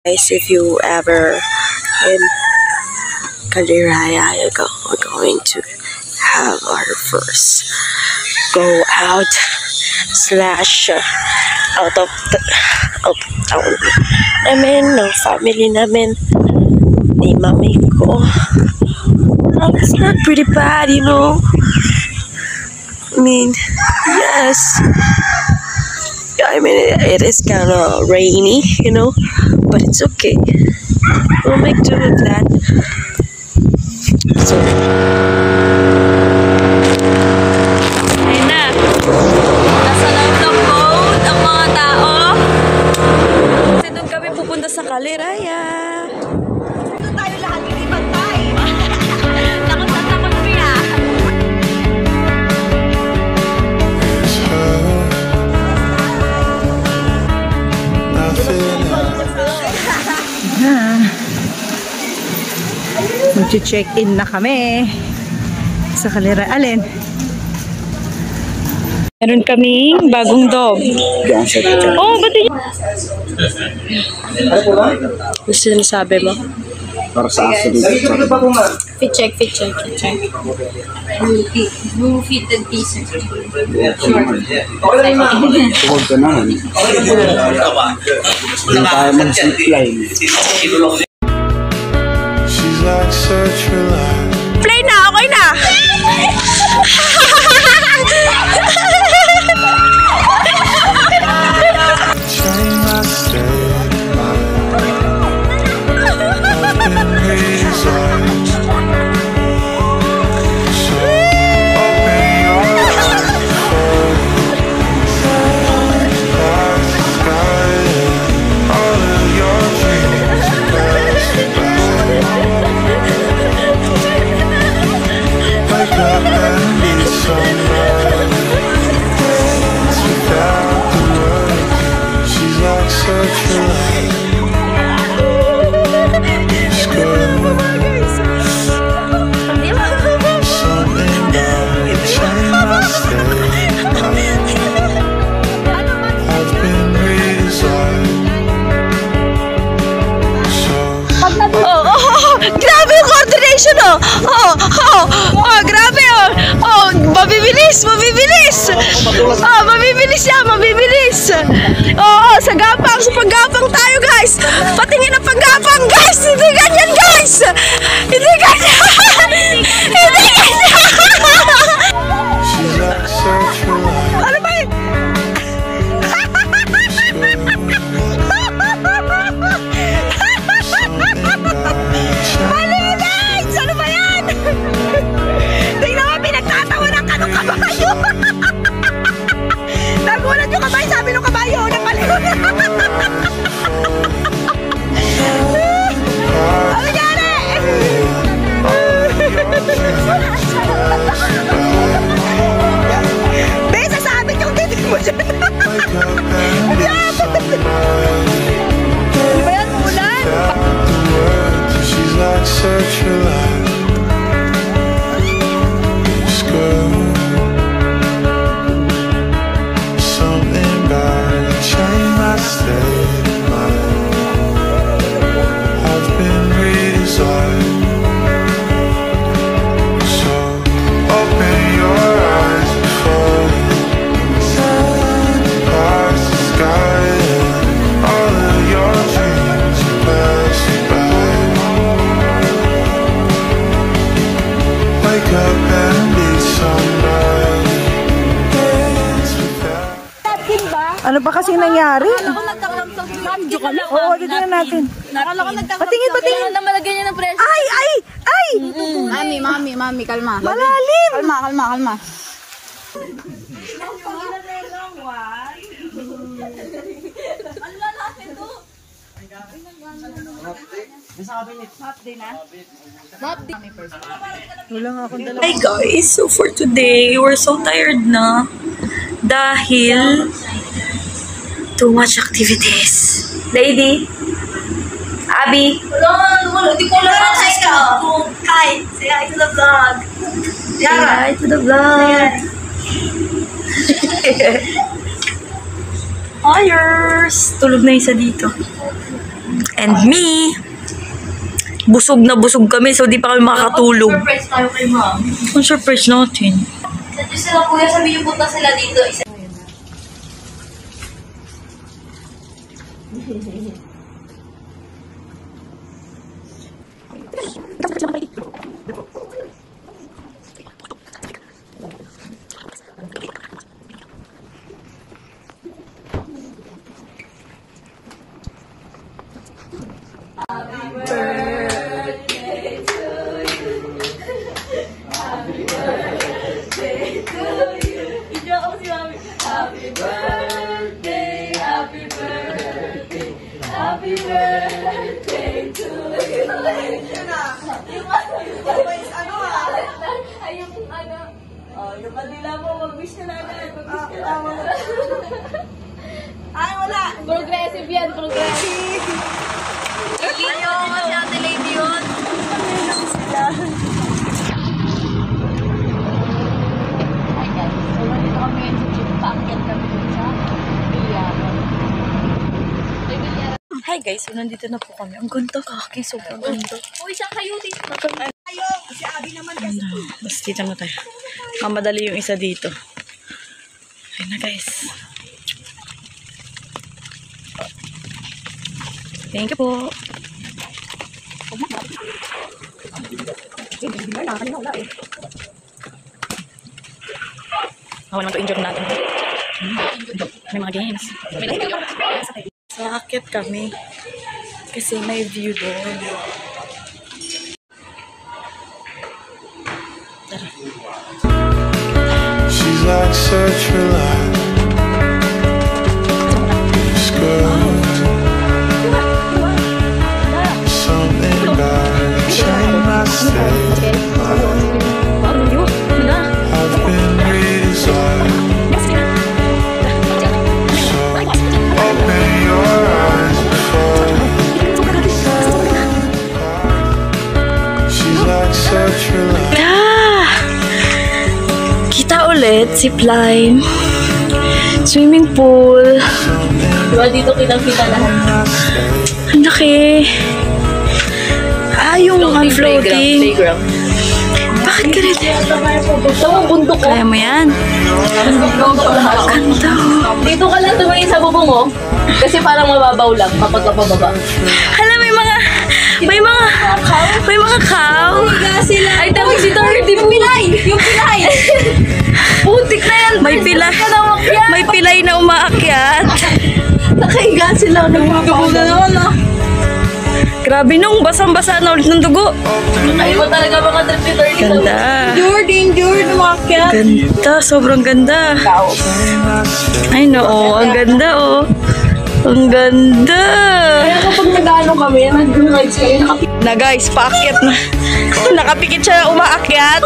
Guys, if you ever in Caliraya, we're going to have our first go out / out of town namin, ng family namin, ni mami ko. It's not pretty bad, you know. I mean, yes. I mean, it is kind of rainy, you know, but it's okay. We'll make do with that. So, ayun na. Nasa loob ng boat ang mga tao. Kasi doon kami pupunta sa Caliraya. Doon tayo lahat ilipantay. Takot na takot siya. Mag-check-in na kami sa Caliraya. Alin? Meron kaming bagong dog. Oh, ba't yun? Ano sinasabi mo? Para sa aso dito. Fit check. Blue fitted pieces. Huwag ka naman. Hindi tayo mag-zipline. Play na! Okay na! Grabe mabibilis sa gapang, sa paggapang tayo guys, patingin ang paggapang guys, hindi ganyan guys, hindi ganyan. Ano ba yun? Ano ba yan? Tingnan mo, pinagtatawanan ka nung kabayo. Nagulat yung kabayo, sabi nung kabayo, napaliwan. Ano nangyari? Besa, sabit yung titig mo dyan. Ano ba yan, ulan? Ano ba kasing nangyari? Oo, dito na natin. Patingin. Namalagyan niya ng presyo. Ay! Mami, kalma. Malalim! Kalma. Hi guys, so for today, we're so tired na dahil too much activities. Lady, Abby, Di ko lang hi, say hi to the vlog. Say hi to the vlog. Ayers! Tulog na isa dito. and me. Busog na busog kami, so di pa kami makakatulog. Surprise tayo kay ma'am. Ang surprise natin. Sabi sila kuya, sabi niyo punta sila dito. Yung kanila mo, mag-wish ka na agad. Mag-wish ka na. Ay, wala. Progressive yan, progressive. Ayaw ko si Ate Lady yun. Hi guys, so nandito kami ngayon sa gym. Paakyat kami dun sa Bilyaran. Hi guys, so nandito na po kami. Ang ganda kaki, sobrang ganda. Uy, saan kayo dito? Basta dito na tayo. Mamadali yung isa dito. Ayun na guys. Thank you po. Ako naman to injure natin. May mga games. Sakit kami. Kasi may view doon. Tara. She's like such a light. It's good. Something about her changed my state of mind. I've been redesigned. So open your eyes before. She's like such a light. Kita ulit, zipline, swimming pool. Diba dito kitang-kita lahat? Ang laki. Yung floating. Bakit ganito? Ito ang bundok ko. Kaya mo yan? Ganda. Dito ka lang tumingin sa bubong mo. Kasi parang mababaw lang kapag kapababa. Hala, may mga cow. Sila. Ay, tawag si Tordy. Yung pilay! Yung pilay! Putik na yan. May pilay na umaakyat. Nakahiga sila. Nagpapakuna naman ah. Grabe nung basang-basa na ulit ng dugo. Nakaiba talaga mga trip ni Tordy. Ganda. Danger, umakyat. Ganda, sobrang ganda. Ay no, ang ganda oh. Ang ganda. Kaya kapag nag-ano kami, nag-rides kayo, Na guys, paakyat na. Nakapikit siya na umaakyat.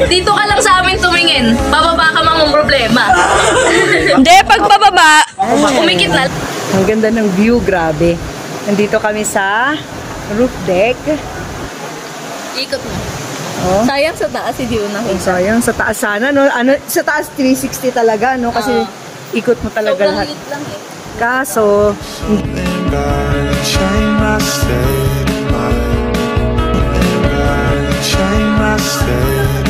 dito ka lang sa amin tumingin. Bababa ka mang problema. Hindi, pag pababa. Umikit na. Ang ganda ng view, grabe. Nandito kami sa roof deck. Ikot mo. Oh. Sayang sa taas, hindi yun Ang sayang, sa taas sana, no? Ano, sa taas 360 talaga, no? Kasi ikot mo talaga Sobrang lahat. lit lang eh. Kaso, Something about her changed my state of mind. Something about her changed my state